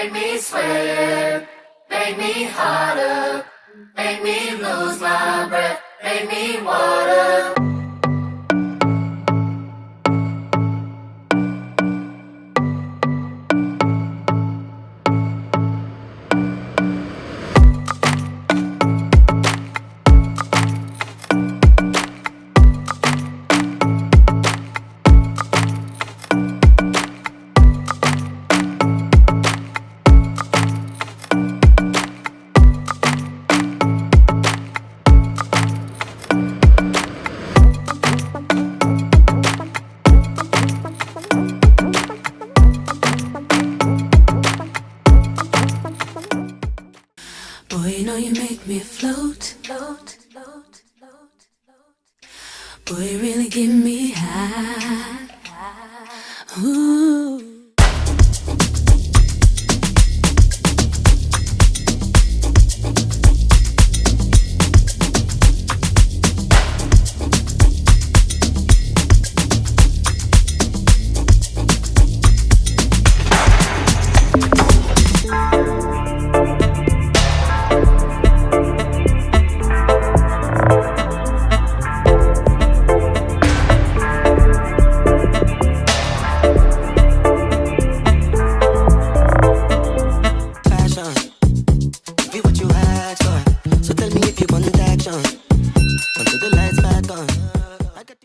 make me sweat, make me hotter, make me lose my breath, make me water. Boy, you know you make me float, float, float, float, float. Boy, you really get me high. Ooh.